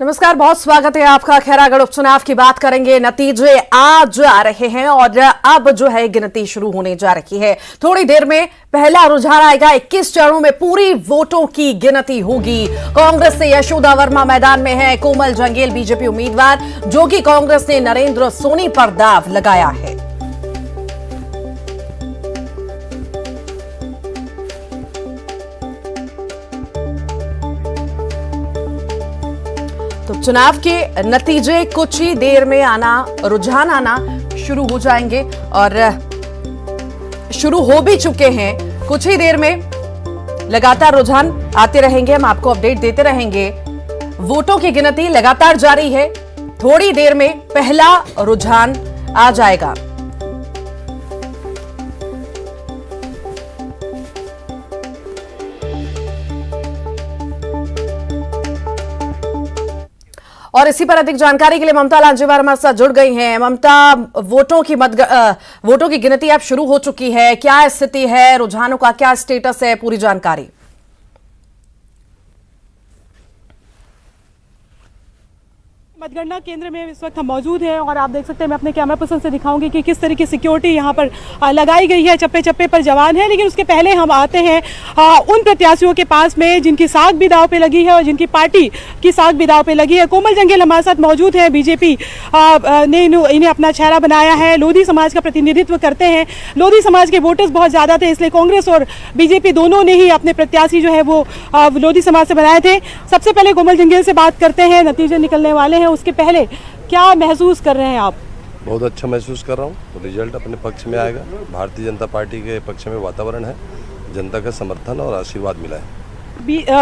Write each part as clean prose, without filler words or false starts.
नमस्कार, बहुत स्वागत है आपका। खैरागढ़ उपचुनाव की बात करेंगे। नतीजे आज आ रहे हैं और अब जो है गिनती शुरू होने जा रही है। थोड़ी देर में पहला रुझान आएगा। 21 चरणों में पूरी वोटों की गिनती होगी। कांग्रेस से यशोदा वर्मा मैदान में है, कोमल जंगेल बीजेपी उम्मीदवार, जो कि कांग्रेस ने नरेंद्र सोनी पर दाव लगाया है। तो चुनाव के नतीजे कुछ ही देर में रुझान आना शुरू हो जाएंगे और शुरू हो भी चुके हैं। कुछ ही देर में लगातार रुझान आते रहेंगे, हम आपको अपडेट देते रहेंगे। वोटों की गिनती लगातार जारी है। थोड़ी देर में पहला रुझान आ जाएगा। और इसी पर अधिक जानकारी के लिए ममता लांजेवार हमारे साथ जुड़ गई हैं। ममता, वोटों की गिनती अब शुरू हो चुकी है, क्या स्थिति है, रुझानों का क्या स्टेटस है, पूरी जानकारी। मतगणना केंद्र में इस वक्त हम मौजूद हैं और आप देख सकते हैं, मैं अपने कैमरा पर्सन से दिखाऊंगी कि किस तरह की सिक्योरिटी यहाँ पर लगाई गई है। चप्पे चप्पे पर जवान है, लेकिन उसके पहले हम आते हैं उन प्रत्याशियों के पास में जिनकी साख भी दांव पे लगी है और जिनकी पार्टी की साख भी दांव पे लगी है। कोमल जंगेल हमारे साथ मौजूद है। बीजेपी ने इन्हें अपना चेहरा बनाया है, लोधी समाज का प्रतिनिधित्व करते हैं। लोधी समाज के वोटर्स बहुत ज्यादा थे, इसलिए कांग्रेस और बीजेपी दोनों ने ही अपने प्रत्याशी जो है वो लोधी समाज से बनाए थे। सबसे पहले कोमल जंगेल से बात करते हैं। नतीजे निकलने वाले हैं, उसके पहले क्या महसूस कर रहे हैं आप? बहुत अच्छा महसूस कर रहा हूँ। तो रिजल्ट अपने पक्ष में आएगा। भारतीय जनता पार्टी के पक्ष में वातावरण है, जनता का समर्थन और आशीर्वाद मिला है।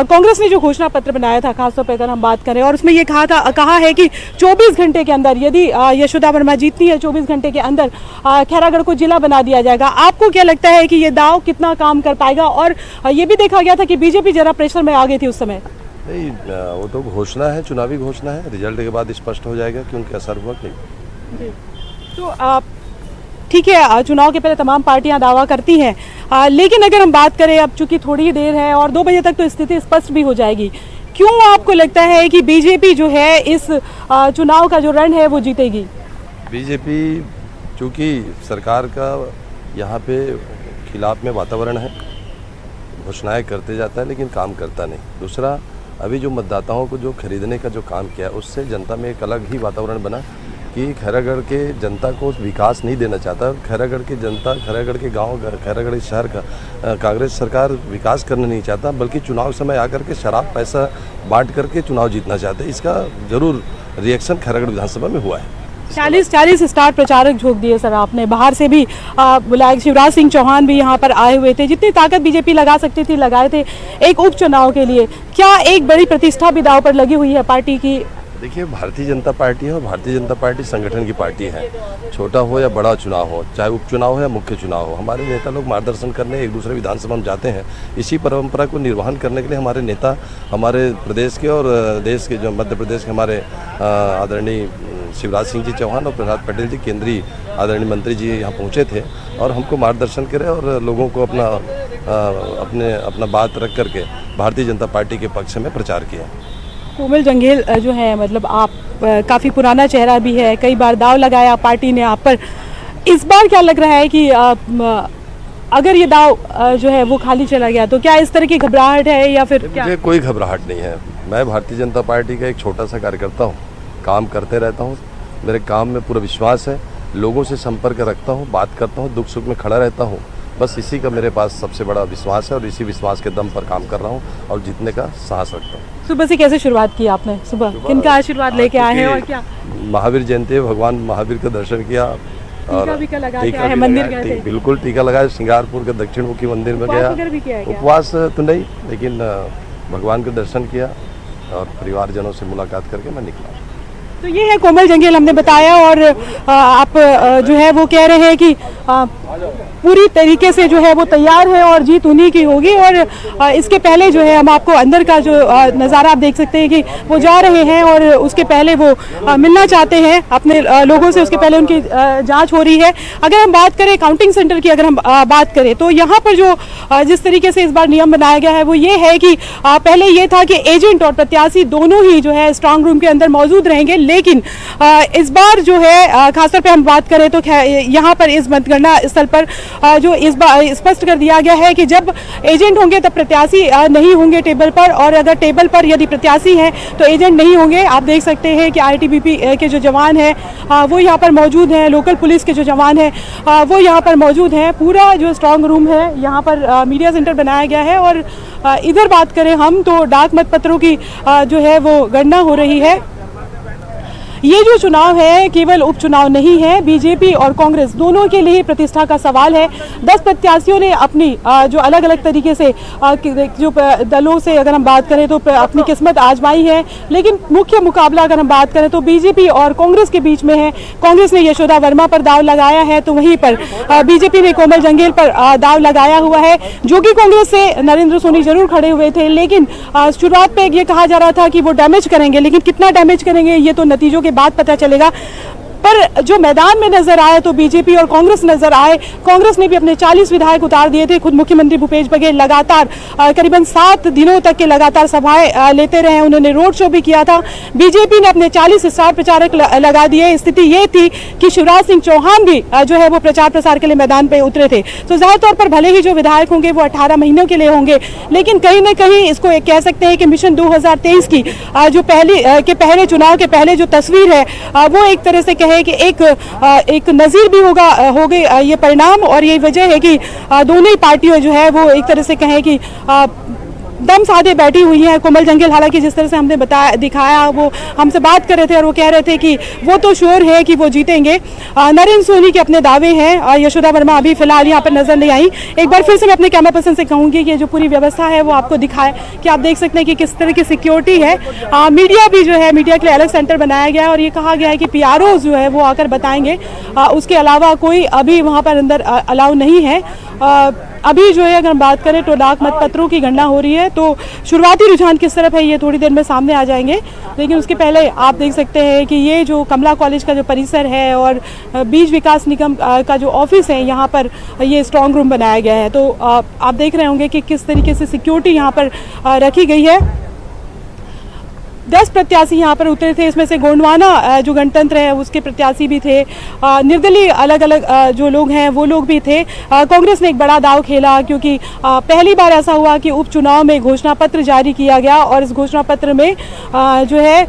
कांग्रेस ने जो घोषणा पत्र बनाया था, खासतौर पर अगर हम बात करें, और उसमें ये कहा है कि 24 घंटे के अंदर यदि यशोदा वर्मा जीतती है, 24 घंटे के अंदर खैरागढ़ को जिला बना दिया जाएगा। आपको क्या लगता है कि ये दाव कितना काम कर पाएगा? और ये भी देखा गया था कि बीजेपी जरा प्रेशर में आ गई थी उस समय। नहीं, वो तो घोषणा है, चुनावी घोषणा है। रिजल्ट के बाद स्पष्ट हो जाएगा कि उनका असर हुआ कि नहीं। तो ठीक है, चुनाव के पहले तमाम पार्टियां दावा करती हैं, लेकिन अगर हम बात करें, अब चूंकि थोड़ी ही देर है और 2 बजे तक तो स्थिति स्पष्ट भी हो जाएगी, क्यों आपको लगता है कि बीजेपी जो है इस चुनाव का जो रण है वो जीतेगी? बीजेपी चूँकि सरकार का यहाँ पे खिलाफ में वातावरण है, घोषणाएं करते जाता है लेकिन काम करता नहीं। दूसरा, अभी जो मतदाताओं को जो खरीदने का जो काम किया, उससे जनता में एक अलग ही वातावरण बना कि खैरागढ़ के जनता को विकास नहीं देना चाहता। खैरागढ़ की जनता, खैरागढ़ के गांव, खैरागढ़ शहर का कांग्रेस सरकार विकास करना नहीं चाहता, बल्कि चुनाव समय आकर के शराब पैसा बांट करके चुनाव जीतना चाहते हैं। इसका जरूर रिएक्शन खैरागढ़ विधानसभा में हुआ है। 40 स्टार प्रचारक झोंक दिए सर आपने, बाहर से भी बुलाए। शिवराज सिंह चौहान भी यहाँ पर आए हुए थे, जितनी ताकत बीजेपी लगा सकती थी लगाए थे एक उपचुनाव के लिए। क्या एक बड़ी प्रतिष्ठा भी दांव पर लगी हुई है पार्टी की? देखिए, भारतीय जनता पार्टी है और भारतीय जनता पार्टी संगठन की पार्टी है। छोटा हो या बड़ा चुनाव हो, चाहे उपचुनाव हो या मुख्य चुनाव हो, हमारे नेता लोग मार्गदर्शन करने एक दूसरे विधानसभा में जाते हैं। इसी परंपरा को निर्वहन करने के लिए हमारे नेता, हमारे प्रदेश के और देश के, जो मध्य प्रदेश के हमारे आदरणीय शिवराज सिंह जी चौहान और प्रहलाद पटेल जी, केंद्रीय आदरणीय मंत्री जी यहाँ पहुँचे थे और हमको मार्गदर्शन करे और लोगों को अपना बात रख करके भारतीय जनता पार्टी के पक्ष में प्रचार किया। कोमल जंगेल जो है, मतलब आप काफ़ी पुराना चेहरा भी है, कई बार दाव लगाया पार्टी ने आप पर। इस बार क्या लग रहा है कि अगर ये दाव जो है वो खाली चला गया तो क्या इस तरह की घबराहट है या फिर क्या? मुझे कोई घबराहट नहीं है। मैं भारतीय जनता पार्टी का एक छोटा सा कार्यकर्ता हूँ, काम करते रहता हूँ, मेरे काम में पूरा विश्वास है, लोगों से संपर्क रखता हूँ, बात करता हूँ, दुख सुख में खड़ा रहता हूँ। बस इसी का मेरे पास सबसे बड़ा विश्वास है और इसी विश्वास के दम पर काम कर रहा हूँ और जीतने का साहस रखता हूँ। सुबह से कैसे शुरुआत की आपने? सुबह किनका आशीर्वाद लेके आए हैं और क्या? महावीर जयंती है, भगवान महावीर का दर्शन किया और टीका लगा के आए हैं, मंदिर गए थे? बिल्कुल, टीका लगाया, सिंगारपुर के दक्षिण मुखी मंदिर में गया। उपवास तो नहीं, लेकिन भगवान के दर्शन किया और परिवारजनों से मुलाकात करके मैं निकला। तो ये है कोमल जंगेल, हमने बताया। और आप जो है वो कह रहे हैं कि पूरी तरीके से जो है वो तैयार है और जीत उन्हीं की होगी। और इसके पहले जो है हम आपको अंदर का जो नज़ारा आप देख सकते हैं कि वो जा रहे हैं और उसके पहले वो मिलना चाहते हैं अपने लोगों से, उसके पहले उनकी जांच हो रही है। अगर हम बात करें काउंटिंग सेंटर की, अगर हम बात करें तो यहाँ पर जो जिस तरीके से इस बार नियम बनाया गया है वो ये है कि पहले ये था कि एजेंट और प्रत्याशी दोनों ही जो है स्ट्रांग रूम के अंदर मौजूद रहेंगे, लेकिन इस बार जो है खासतौर पर हम बात करें तो यहाँ पर इस मतगणना स्थल पर जो इस बार स्पष्ट कर दिया गया है कि जब एजेंट होंगे तब प्रत्याशी नहीं होंगे टेबल पर, और अगर टेबल पर यदि प्रत्याशी हैं तो एजेंट नहीं होंगे। आप देख सकते हैं कि आईटीबीपी के जो जवान हैं वो यहाँ पर मौजूद हैं, लोकल पुलिस के जो जवान हैं वो यहाँ पर मौजूद हैं। पूरा जो स्ट्रांग रूम है यहाँ पर मीडिया सेंटर बनाया गया है। और इधर बात करें हम तो डाक मतपत्रों की जो है वो गणना हो रही है। ये जो चुनाव है केवल उपचुनाव नहीं है, बीजेपी और कांग्रेस दोनों के लिए प्रतिष्ठा का सवाल है। 10 प्रत्याशियों ने अपनी जो अलग अलग तरीके से जो दलों से अगर हम बात करें तो अपनी किस्मत आजमाई है, लेकिन मुख्य मुकाबला अगर हम बात करें तो बीजेपी और कांग्रेस के बीच में है। कांग्रेस ने यशोदा वर्मा पर दाव लगाया है तो वहीं पर बीजेपी ने कोमल जंगेल पर दाव लगाया हुआ है, जो कि कांग्रेस से नरेंद्र सोनी जरूर खड़े हुए थे, लेकिन शुरुआत पे ये कहा जा रहा था कि वो डैमेज करेंगे, लेकिन कितना डैमेज करेंगे ये तो नतीजों बाद पता चलेगा। पर जो मैदान में नजर आए तो बीजेपी और कांग्रेस नजर आए। कांग्रेस ने भी अपने 40 विधायक उतार दिए थे। खुद मुख्यमंत्री भूपेश बघेल लगातार करीबन 7 दिनों तक के लगातार सभाएं लेते रहे, उन्होंने रोड शो भी किया था। बीजेपी ने अपने 40 स्टार प्रचारक लगा दिए। स्थिति ये थी कि शिवराज सिंह चौहान भी जो है वो प्रचार प्रसार के लिए मैदान पे उतरे थे। तो जाहिर तौर पर भले ही जो विधायक होंगे वो 18 महीनों के लिए होंगे, लेकिन कहीं ना कहीं इसको कह सकते हैं कि मिशन 2023 की जो पहले चुनाव के पहले जो तस्वीर है वो एक तरह से है कि एक नजीर भी हो गई ये परिणाम। और ये वजह है कि दोनों ही पार्टियों जो है वो एक तरह से कहें कि दम साधे बैठी हुई हैं। कोमल जंगेल हालांकि जिस तरह से हमने दिखाया वो हमसे बात कर रहे थे और वो कह रहे थे कि वो तो श्योर है कि वो जीतेंगे। नरेंद्र सोनी के अपने दावे हैं। यशोदा वर्मा अभी फिलहाल यहाँ पर नजर नहीं आई। एक बार फिर से मैं अपने कैमरा पर्सन से कहूँगी कि ये जो पूरी व्यवस्था है वो आपको दिखाए कि आप देख सकते हैं कि किस तरह की सिक्योरिटी है। मीडिया भी जो है, मीडिया के लिए अलग सेंटर बनाया गया है और ये कहा गया है कि PRO जो है वो आकर बताएंगे। उसके अलावा कोई अभी वहाँ पर अंदर अलाउ नहीं है। अभी जो है अगर हम बात करें तो डाक मतपत्रों की गणना हो रही है, तो शुरुआती रुझान किस तरफ है ये थोड़ी देर में सामने आ जाएंगे। लेकिन उसके पहले आप देख सकते हैं कि ये जो कमला कॉलेज का जो परिसर है और बीज विकास निगम का जो ऑफिस है यहाँ पर ये स्ट्रांग रूम बनाया गया है। तो आप देख रहे होंगे कि किस तरीके से सिक्योरिटी यहाँ पर रखी गई है। 10 प्रत्याशी यहाँ पर उतरे थे, इसमें से गोंडवाना जो गणतंत्र है उसके प्रत्याशी भी थे, निर्दलीय अलग अलग जो लोग हैं वो लोग भी थे। कांग्रेस ने एक बड़ा दाव खेला क्योंकि पहली बार ऐसा हुआ कि उपचुनाव में घोषणा पत्र जारी किया गया और इस घोषणा पत्र में जो है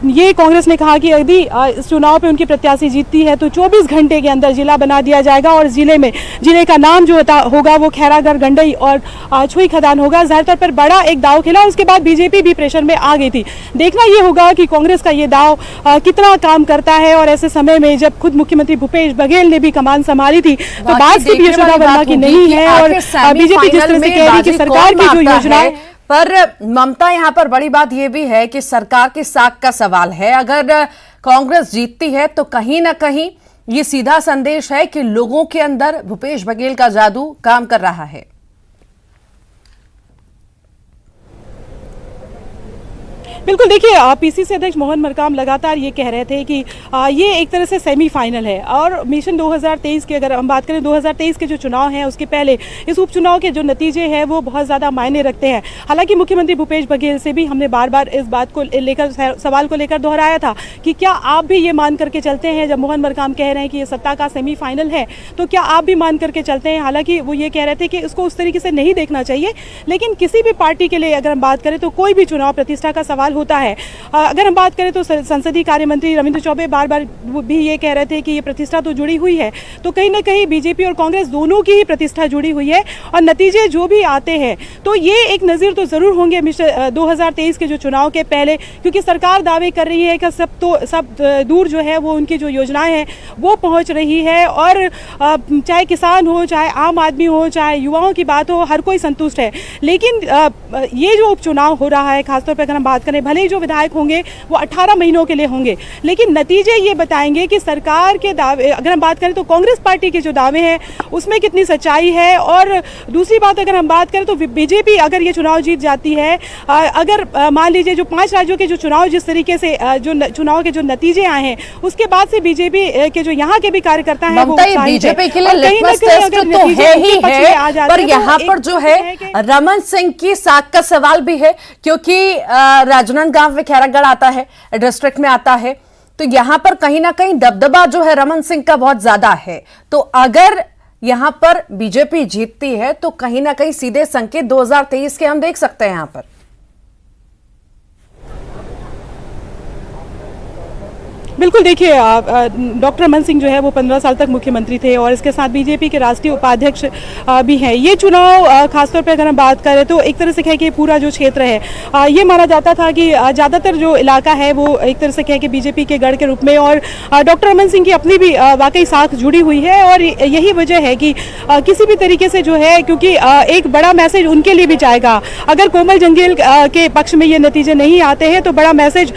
ये कांग्रेस ने कहा कि यदि इस चुनाव पे उनकी प्रत्याशी जीतती है तो 24 घंटे के अंदर जिला बना दिया जाएगा और जिले का नाम जो होगा वो खैरागढ़, गंडई और छुई खदान होगा। जाहिर तौर पर बड़ा एक दाव खेला। उसके बाद बीजेपी भी प्रेशर में आ गई थी। देखना ये होगा कि कांग्रेस का ये दाव कितना काम करता है। और ऐसे समय में जब खुद मुख्यमंत्री भूपेश बघेल ने भी कमान संभाली थी तो बात सिर्फ यशोदा वर्मा की नहीं है और बीजेपी जिस तरह से कह रही कि सरकार की जो योजना है। पर ममता, यहाँ पर बड़ी बात यह भी है कि सरकार की साख का सवाल है। अगर कांग्रेस जीतती है तो कहीं ना कहीं ये सीधा संदेश है कि लोगों के अंदर भूपेश बघेल का जादू काम कर रहा है। बिल्कुल, देखिए पीसीसी अध्यक्ष मोहन मरकाम लगातार ये कह रहे थे कि ये एक तरह से सेमीफाइनल है और मिशन 2023 की अगर हम बात करें 2023 के जो चुनाव हैं उसके पहले इस उपचुनाव के जो नतीजे हैं वो बहुत ज़्यादा मायने रखते हैं। हालांकि मुख्यमंत्री भूपेश बघेल से भी हमने बार बार इस बात को लेकर सवाल को लेकर दोहराया था कि क्या आप भी ये मान करके चलते हैं, जब मोहन मरकाम कह रहे हैं कि ये सत्ता का सेमीफाइनल है तो क्या आप भी मान करके चलते हैं। हालांकि वो ये कह रहे थे कि इसको उस तरीके से नहीं देखना चाहिए, लेकिन किसी भी पार्टी के लिए अगर हम बात करें तो कोई भी चुनाव प्रतिष्ठा का सवाल होता है। अगर हम बात करें तो संसदीय कार्य मंत्री रविंद्र चौबे बार बार भी ये कह रहे थे कि ये प्रतिष्ठा तो जुड़ी हुई है, तो कहीं ना कहीं बीजेपी और कांग्रेस दोनों की ही प्रतिष्ठा जुड़ी हुई है और नतीजे जो भी आते हैं तो ये एक नज़ीर तो ज़रूर होंगे 2023 के जो चुनाव के पहले, क्योंकि सरकार दावे कर रही है कि सब दूर जो है वो उनकी जो योजनाएं हैं वो पहुंच रही है और चाहे किसान हो, चाहे आम आदमी हो, चाहे युवाओं की बात हो, हर कोई संतुष्ट है। लेकिन ये जो उपचुनाव हो रहा है, खासतौर पर अगर हम बात करें भले ही जो विधायक होंगे वो 18 महीनों के लिए होंगे, लेकिन नतीजे ये बताएंगे कि सरकार के दावे, अगर हम बात करें तो कांग्रेस पार्टी के जो दावे हैं उसमें कितनी सच्चाई है। और दूसरी बात अगर हम बात करें तो बीजेपी अगर ये चुनाव जीत जाती है, अगर मान लीजिए जो 5 राज्यों के जो चुनाव जिस तरीके से जो चुनाव के जो नतीजे आए हैं उसके बाद से बीजेपी के जो यहाँ के भी कार्यकर्ता हैं वो बीजेपी के लिए लिटमस टेस्ट तो है ही है, पर यहाँ पर जो है रमन सिंह की साख का सवाल भी है, क्योंकि राजनांदगांव में खैरागढ़ आता है, डिस्ट्रिक्ट में आता है, तो यहां पर कहीं ना कहीं दबदबा जो है रमन सिंह का बहुत ज्यादा है। तो अगर यहां पर बीजेपी जीतती है तो कहीं ना कहीं सीधे संकेत 2023 के हम देख सकते हैं यहां पर। बिल्कुल, देखिए डॉक्टर रमन सिंह जो है वो 15 साल तक मुख्यमंत्री थे और इसके साथ बीजेपी के राष्ट्रीय उपाध्यक्ष भी हैं। ये चुनाव खासतौर पर अगर हम बात करें तो एक तरह से कहें कि पूरा जो क्षेत्र है ये माना जाता था कि ज़्यादातर जो इलाका है वो एक तरह से कहें कि बीजेपी के गढ़ के रूप में, और डॉक्टर रमन सिंह की अपनी भी वाकई साख जुड़ी हुई है। और यही वजह है कि किसी भी तरीके से जो है, क्योंकि एक बड़ा मैसेज उनके लिए भी जाएगा, अगर कोमल जंगील के पक्ष में ये नतीजे नहीं आते हैं तो बड़ा मैसेज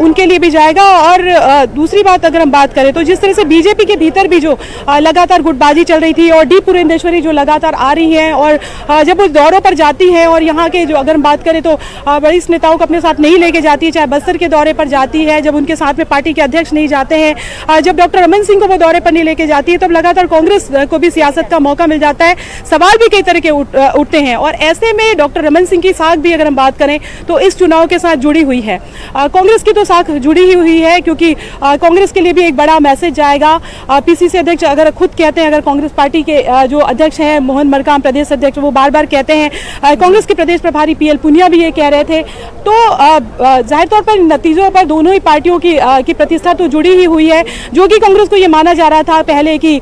उनके लिए भी जाएगा। और दूसरी बात अगर हम बात करें तो जिस तरह से बीजेपी के भीतर भी जो लगातार गुटबाजी चल रही थी और डी पुरेंदेश्वरी जो लगातार आ रही हैं और जब वो दौरों पर जाती हैं और यहाँ के जो अगर हम बात करें तो बड़ी नेताओं को अपने साथ नहीं लेके जाती है, चाहे बस्तर के दौरे पर जाती है, जब उनके साथ में पार्टी के अध्यक्ष नहीं जाते हैं, जब डॉक्टर रमन सिंह को वो दौरे पर नहीं लेके जाती है, तब लगातार कांग्रेस को भी सियासत का मौका मिल जाता है, सवाल भी कई तरह के उठते हैं। और ऐसे में डॉक्टर रमन सिंह की साख भी अगर हम बात करें तो इस चुनाव के साथ जुड़ी हुई है। कांग्रेस की तो साख जुड़ी ही हुई है, क्योंकि कांग्रेस के लिए भी एक बड़ा मैसेज जाएगा। पीसीसी अध्यक्ष अगर खुद कहते हैं, अगर कांग्रेस पार्टी के जो अध्यक्ष हैं मोहन मरकाम प्रदेश अध्यक्ष, वो बार बार कहते हैं, कांग्रेस के प्रदेश प्रभारी पीएल पुनिया भी ये कह रहे थे, तो जाहिर तौर पर नतीजों पर दोनों ही पार्टियों की प्रतिष्ठा तो जुड़ी ही हुई है। जोगी कांग्रेस को ये माना जा रहा था पहले कि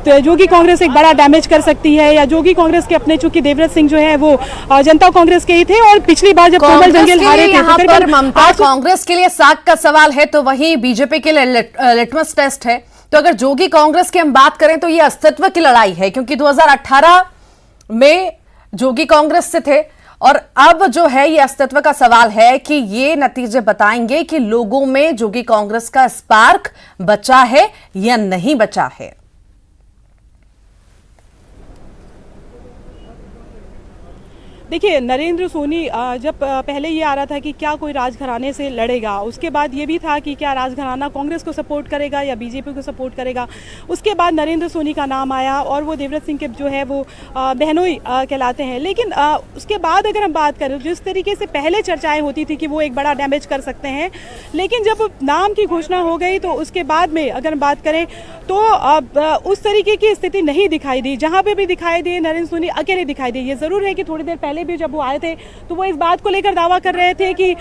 जोगी कांग्रेस एक बड़ा डैमेज कर सकती है, या जोगी कांग्रेस के अपने, चूंकि देवव्रत सिंह जो है वो जनता कांग्रेस के ही थे, और पिछली बार जब कोमल जंगील हारे थे तो कांग्रेस के लिए साख का सवाल है, तो वही बीजेपी के लिए लिटमस टेस्ट है। तो अगर जोगी कांग्रेस की हम बात करें तो ये अस्तित्व की लड़ाई है, क्योंकि 2018 में जोगी कांग्रेस से थे और अब जो है ये अस्तित्व का सवाल है कि ये नतीजे बताएंगे कि लोगों में जोगी कांग्रेस का स्पार्क बचा है या नहीं बचा है। देखिए, नरेंद्र सोनी जब पहले ये आ रहा था कि क्या कोई राजघराने से लड़ेगा, उसके बाद ये भी था कि क्या राजघराना कांग्रेस को सपोर्ट करेगा या बीजेपी को सपोर्ट करेगा। उसके बाद नरेंद्र सोनी का नाम आया और वो देवव्रत सिंह के जो है वो बहनोई कहलाते हैं। लेकिन उसके बाद अगर हम बात करें, जिस तरीके से पहले चर्चाएं होती थी कि वो एक बड़ा डैमेज कर सकते हैं, लेकिन जब नाम की घोषणा हो गई तो उसके बाद में अगर हम बात करें तो उस तरीके की स्थिति नहीं दिखाई दी। जहाँ पे भी दिखाई दिए नरेंद्र सोनी अकेले दिखाई दिए। ये ज़रूर है कि थोड़ी देर पहले भी जब वो आए थे तो वो इस बात को लेकर दावा कर रहे थे कि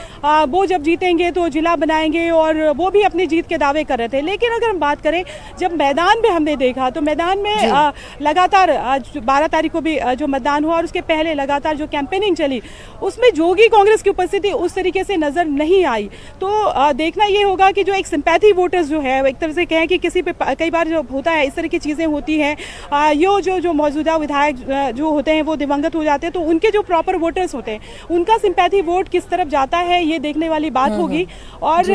वो जब जीतेंगे तो जिला बनाएंगे, और वो भी अपनी जीत के दावे कर रहे थे। लेकिन अगर हम बात करें, जब मैदान में हमने देखा तो मैदान में लगातार 12 तारीख को भी जो मतदान हुआ और उसके पहले लगातार जो कैंपेनिंग चली, उसमें जोगी कांग्रेस की उपस्थिति उस तरीके से नजर नहीं आई। तो देखना ये होगा कि जो एक सिंपैथी वोटर्स जो है, एक तरह से कहें कि किसी पे कई बार जो होता है इस तरह की चीज़ें होती हैं, ये जो मौजूदा विधायक जो होते हैं वो दिवंगत हो जाते हैं, तो उनके जो प्रॉपर वोटर्स होते हैं उनका सिंपैथी वोट किस तरफ जाता है, ये देखने वाली बात होगी। और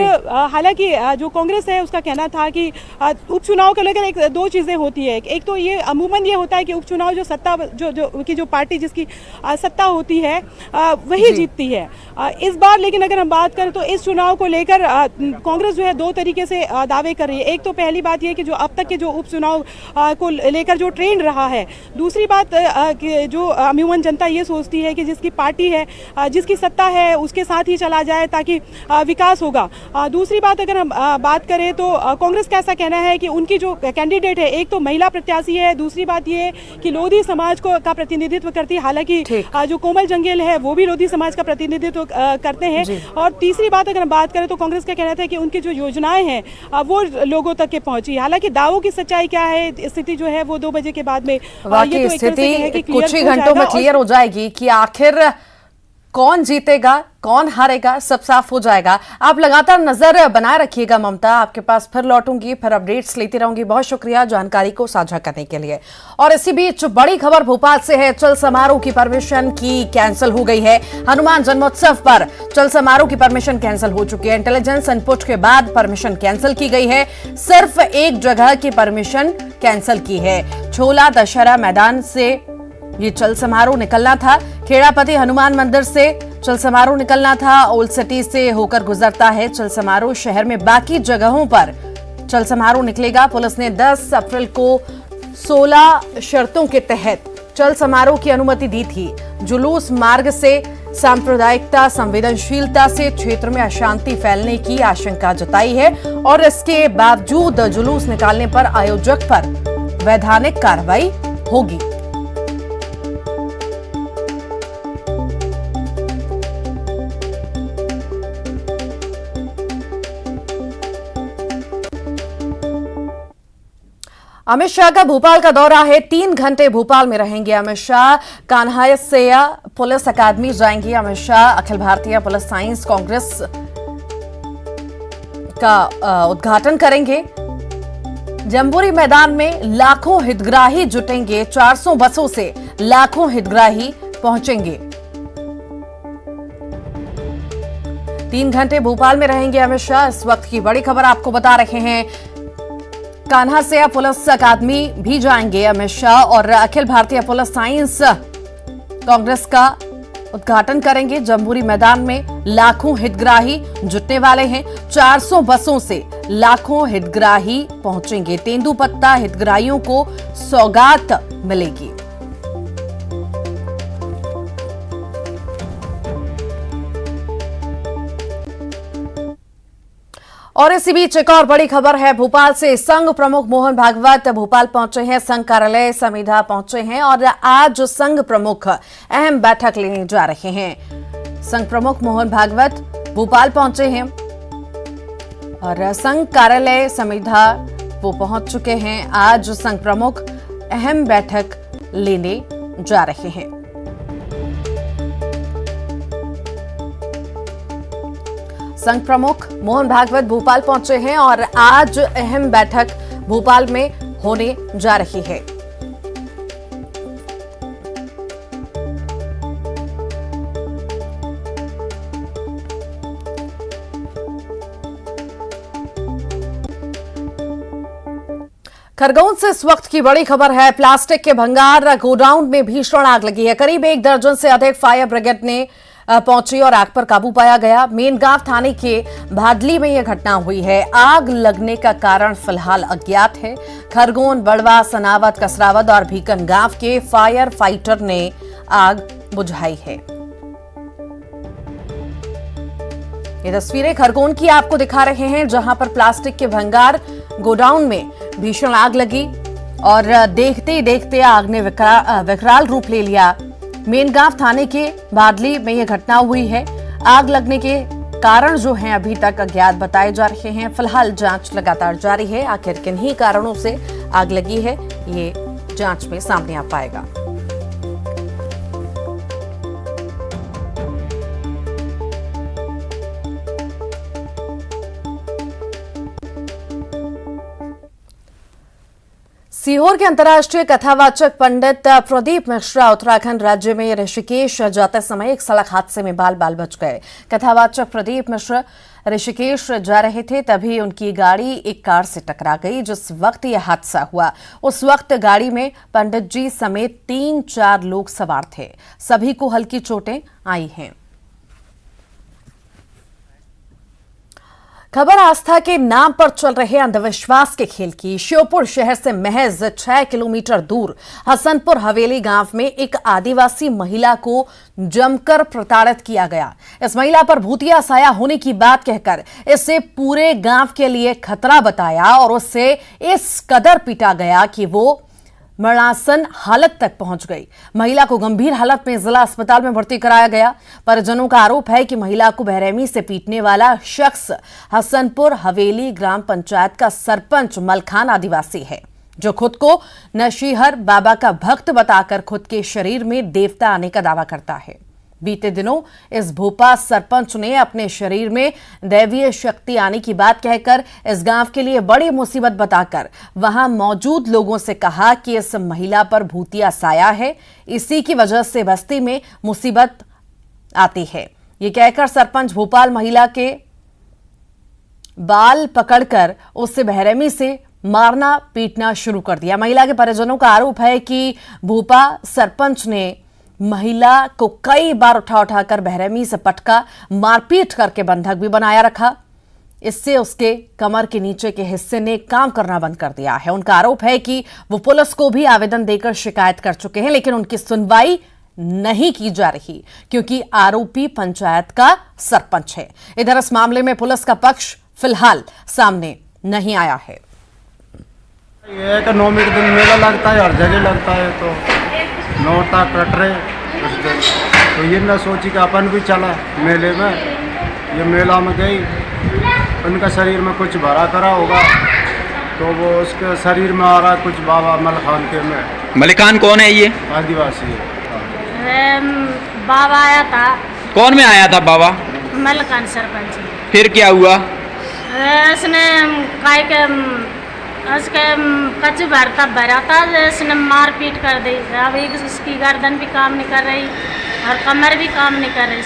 हालांकि जो कांग्रेस है उसका कहना था कि उपचुनाव को लेकर एक दो चीज़ें होती है। एक तो ये अमूमन ये होता है कि उपचुनाव जो सत्ता जो पार्टी जिसकी सत्ता होती है वही जीतती है। इस बार लेकिन अगर हम बात करें तो इस चुनाव को लेकर कांग्रेस जो है दो तरीके से दावे कर रही है। एक तो पहली बात यह कि जो अब तक के जो उपचुनाव को लेकर जो ट्रेंड रहा है, दूसरी बात जो अमूमन जनता ये सोचती है कि जिसकी पार्टी है, जिसकी सत्ता है, उसके साथ ही चला जाए ताकि विकास होगा। दूसरी बात अगर हम बात करें तो कांग्रेस का ऐसा कहना है कि उनकी जो कैंडिडेट है, एक तो महिला प्रत्याशी है, दूसरी बात ये है कि लोधी समाज का प्रतिनिधित्व करती है। हालांकि जो कोमल जंगील है वो भी लोधी समाज का प्रतिनिधित्व करते हैं। और तीसरी बात अगर हम बात करें तो कांग्रेस का कहना था कि उनकी जो योजनाएं हैं वो लोगों तक के पहुंची। हालांकि दावों की सच्चाई क्या है, स्थिति जो है वो 2 बजे के बाद में वाकई स्थिति कुछ ही घंटों में क्लियर हो जाएगी कि आखिर कौन जीतेगा कौन हारेगा, सब साफ हो जाएगा। आप लगातार नजर बनाए रखिएगा ममता, आपके पास फिर लौटूंगी, फिर अपडेट्स लेती रहूंगी। बहुत शुक्रिया जानकारी को साझा करने के लिए। और इसी बीच बड़ी खबर भोपाल से है, चल समारोह की परमिशन की कैंसिल हो गई है। हनुमान जन्मोत्सव पर चल समारोह की परमिशन कैंसिल हो चुकी है। इंटेलिजेंस इनपुट के बाद परमिशन कैंसिल की गई है। सिर्फ एक जगह की परमिशन कैंसिल की है। छोला दशहरा मैदान से ये चल समारोह निकलना था। खेड़ापति हनुमान मंदिर से चल समारोह निकलना था। ओल्ड सिटी से होकर गुजरता है चल समारोह। शहर में बाकी जगहों पर चल समारोह निकलेगा। पुलिस ने 10 अप्रैल को 16 शर्तों के तहत चल समारोह की अनुमति दी थी। जुलूस मार्ग से सांप्रदायिकता संवेदनशीलता से क्षेत्र में अशांति फैलने की आशंका जताई है और इसके बावजूद जुलूस निकालने पर आयोजक पर वैधानिक कार्रवाई होगी। अमित शाह का भोपाल का दौरा है। 3 घंटे भोपाल में रहेंगे अमित शाह। कान्हासैया पुलिस अकादमी जाएंगे अमित शाह। अखिल भारतीय पुलिस साइंस कांग्रेस का उद्घाटन करेंगे। जम्बूरी मैदान में लाखों हितग्राही जुटेंगे। 400 बसों से लाखों हितग्राही पहुंचेंगे। 3 घंटे भोपाल में रहेंगे अमित शाह। इस वक्त की बड़ी खबर आपको बता रहे हैं। कान्हासैया पुलिस अकादमी भी जाएंगे अमित शाह और अखिल भारतीय पुलिस साइंस कांग्रेस का उद्घाटन करेंगे। जम्बूरी मैदान में लाखों हितग्राही जुटने वाले हैं। 400 बसों से लाखों हितग्राही पहुंचेंगे। तेंदुपत्ता हितग्राहियों को सौगात मिलेगी। और इसी बीच एक और बड़ी खबर है। भोपाल से संघ प्रमुख मोहन भागवत भोपाल पहुंचे हैं। संघ कार्यालय समीधा पहुंचे हैं और आज संघ प्रमुख अहम बैठक लेने जा रहे हैं। संघ प्रमुख मोहन भागवत भोपाल पहुंचे हैं और संघ कार्यालय समीधा वो पहुंच चुके हैं। आज संघ प्रमुख अहम बैठक लेने जा रहे हैं। संघ प्रमुख मोहन भागवत भोपाल पहुंचे हैं और आज अहम बैठक भोपाल में होने जा रही है। खरगोन से इस वक्त की बड़ी खबर है। प्लास्टिक के भंगार गोडाउन में भीषण आग लगी है। करीब 1 दर्जन से अधिक फायर ब्रिगेड ने पहुंची और आग पर काबू पाया गया। मेनगांव थाने के भाडली में यह घटना हुई है। आग लगने का कारण फिलहाल अज्ञात है। खरगोन, बड़वा, सनावत, कसरावद और भीकन गांव के फायर फाइटर ने आग बुझाई है। ये तस्वीरें खरगोन की आपको दिखा रहे हैं, जहां पर प्लास्टिक के भंगार गोडाउन में भीषण आग लगी और देखते ही देखते आग ने विकराल रूप ले लिया। मेनगांव थाने के भाडली में यह घटना हुई है। आग लगने के कारण जो हैं अभी तक अज्ञात बताए जा रहे हैं। फिलहाल जांच लगातार जारी है। आखिर किन्हीं कारणों से आग लगी है, ये जांच में सामने आ पाएगा। सीहोर के अंतर्राष्ट्रीय कथावाचक पंडित प्रदीप मिश्रा उत्तराखंड राज्य में ऋषिकेश जाते समय एक सड़क हादसे में बाल बाल बच गए। कथावाचक प्रदीप मिश्रा ऋषिकेश जा रहे थे, तभी उनकी गाड़ी एक कार से टकरा गई। जिस वक्त यह हादसा हुआ उस वक्त गाड़ी में पंडित जी समेत 3-4 लोग सवार थे। सभी को हल्की चोटें आई हैं। खबर आस्था के नाम पर चल रहे अंधविश्वास के खेल की। श्योपुर शहर से महज 6 किलोमीटर दूर हसनपुर हवेली गांव में एक आदिवासी महिला को जमकर प्रताड़ित किया गया। इस महिला पर भूतिया साया होने की बात कहकर इसे पूरे गांव के लिए खतरा बताया और उससे इस कदर पीटा गया कि वो मरणासन हालत तक पहुंच गई। महिला को गंभीर हालत में जिला अस्पताल में भर्ती कराया गया। परिजनों का आरोप है कि महिला को बेरहमी से पीटने वाला शख्स हसनपुर हवेली ग्राम पंचायत का सरपंच मलखान आदिवासी है, जो खुद को नशीहर बाबा का भक्त बताकर खुद के शरीर में देवता आने का दावा करता है। बीते दिनों इस भोपा सरपंच ने अपने शरीर में दैवीय शक्ति आने की बात कहकर इस गांव के लिए बड़ी मुसीबत बताकर वहां मौजूद लोगों से कहा कि इस महिला पर भूतिया साया है, इसी की वजह से बस्ती में मुसीबत आती है। ये कहकर सरपंच भोपाल महिला के बाल पकड़कर उससे बेरहमी से मारना पीटना शुरू कर दिया। महिला के परिजनों का आरोप है कि भोपा सरपंच ने महिला को कई बार उठाकर बेरहमी से पटका, मारपीट करके बंधक भी बनाया रखा। इससे उसके कमर के नीचे के हिस्से ने काम करना बंद कर दिया है। उनका आरोप है कि वो पुलिस को भी आवेदन देकर शिकायत कर चुके हैं, लेकिन उनकी सुनवाई नहीं की जा रही क्योंकि आरोपी पंचायत का सरपंच है। इधर इस मामले में पुलिस का पक्ष फिलहाल सामने नहीं आया है। ये कि 9 मिनट दिन मेला लगता है, हर जगह लगता है, तो नौता कट रहे उस दिन, तो ये ना सोची कि अपन भी चला मेले में। ये मेला में गई, उनका शरीर में कुछ भरा करा होगा, तो वो उसके शरीर में आ रहा कुछ बाबा मलखान के में। मलिकान कौन है ये? आदिवासी है। बाबा आया था। कौन में आया था बाबा? मलकान सरपंच। फिर क्या हुआ? उसने काय के उसके कच्ची भरता भरा था, उसने मार पीट कर दी। अब उसकी गर्दन भी काम नहीं कर रही और कमर भी काम नहीं कर रही।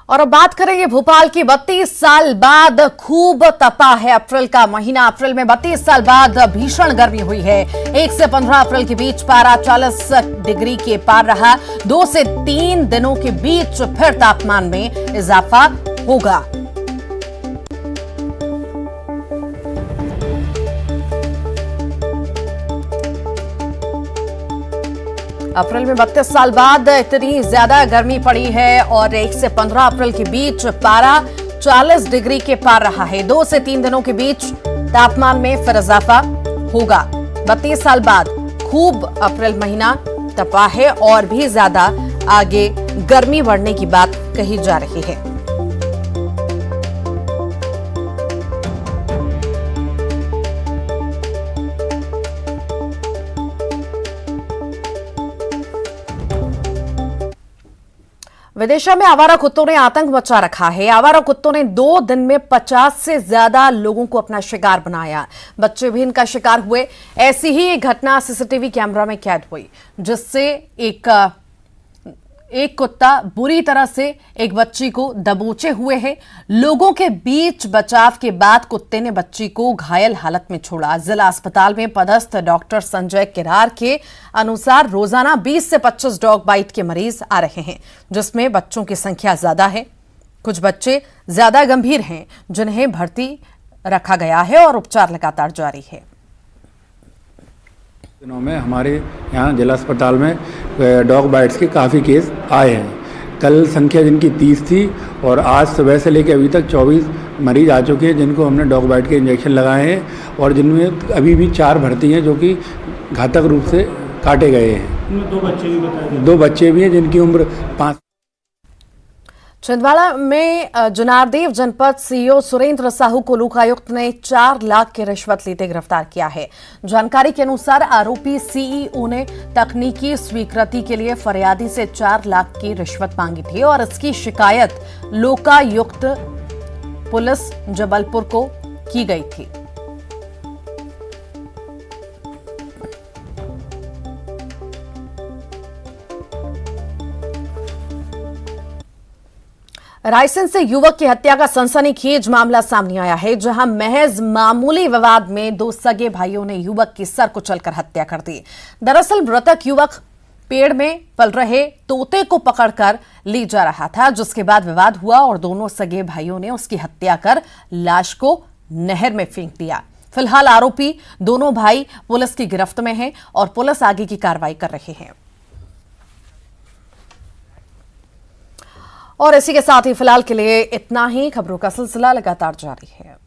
और अब बात करेंगे भोपाल की। 32 साल बाद खूब तपा है अप्रैल का महीना। अप्रैल में 32 साल बाद भीषण गर्मी हुई है। 1 से 15 अप्रैल के बीच पारा 40 डिग्री के पार रहा। 2 से 3 दिनों के बीच फिर तापमान में इजाफा होगा। अप्रैल में 32 साल बाद इतनी ज्यादा गर्मी पड़ी है और 1 से 15 अप्रैल के बीच पारा 40 डिग्री के पार रहा है। 2 से 3 दिनों के बीच तापमान में फिर इजाफा होगा। 32 साल बाद खूब अप्रैल महीना तपा है और भी ज्यादा आगे गर्मी बढ़ने की बात कही जा रही है। विदिशा में आवारा कुत्तों ने आतंक मचा रखा है। आवारा कुत्तों ने 2 दिन में 50 से ज्यादा लोगों को अपना शिकार बनाया। बच्चे भी इनका शिकार हुए। ऐसी ही एक घटना सीसीटीवी कैमरा में कैद हुई, जिससे एक कुत्ता बुरी तरह से एक बच्ची को दबोचे हुए है। लोगों के बीच बचाव के बाद कुत्ते ने बच्ची को घायल हालत में छोड़ा। जिला अस्पताल में पदस्थ डॉक्टर संजय किरार के अनुसार रोजाना 20 से 25 डॉग बाइट के मरीज आ रहे हैं, जिसमें बच्चों की संख्या ज्यादा है। कुछ बच्चे ज्यादा गंभीर हैं, जिन्हें भर्ती रखा गया है और उपचार लगातार जारी है। दिनों में हमारे यहाँ जिला अस्पताल में डॉग बाइट्स के काफ़ी केस आए हैं। कल संख्या जिनकी 30 थी और आज सुबह से लेकर अभी तक 24 मरीज आ चुके हैं, जिनको हमने डॉग बाइट के इंजेक्शन लगाए हैं और जिनमें अभी भी 4 भर्ती हैं जो कि घातक रूप से काटे गए हैं। 2 बच्चे भी बताए। 2 बच्चे भी हैं जिनकी उम्र 5। छिंदवाड़ा में जुनारदेव जनपद सीईओ सुरेंद्र साहू को लोकायुक्त ने 4 लाख की रिश्वत लेते गिरफ्तार किया है। जानकारी के अनुसार आरोपी सीईओ ने तकनीकी स्वीकृति के लिए फरियादी से 4 लाख की रिश्वत मांगी थी और इसकी शिकायत लोकायुक्त पुलिस जबलपुर को की गई थी। रायसेन से युवक की हत्या का सनसनीखेज मामला सामने आया है, जहां महज मामूली विवाद में 2 सगे भाइयों ने युवक की सर कुचलकर हत्या कर दी। दरअसल मृतक युवक पेड़ में पल रहे तोते को पकड़कर ले जा रहा था, जिसके बाद विवाद हुआ और दोनों सगे भाइयों ने उसकी हत्या कर लाश को नहर में फेंक दिया। फिलहाल आरोपी दोनों भाई पुलिस की गिरफ्त में हैं और पुलिस आगे की कार्रवाई कर रही है। और इसी के साथ ही फिलहाल के लिए इतना ही। खबरों का सिलसिला लगातार जारी है।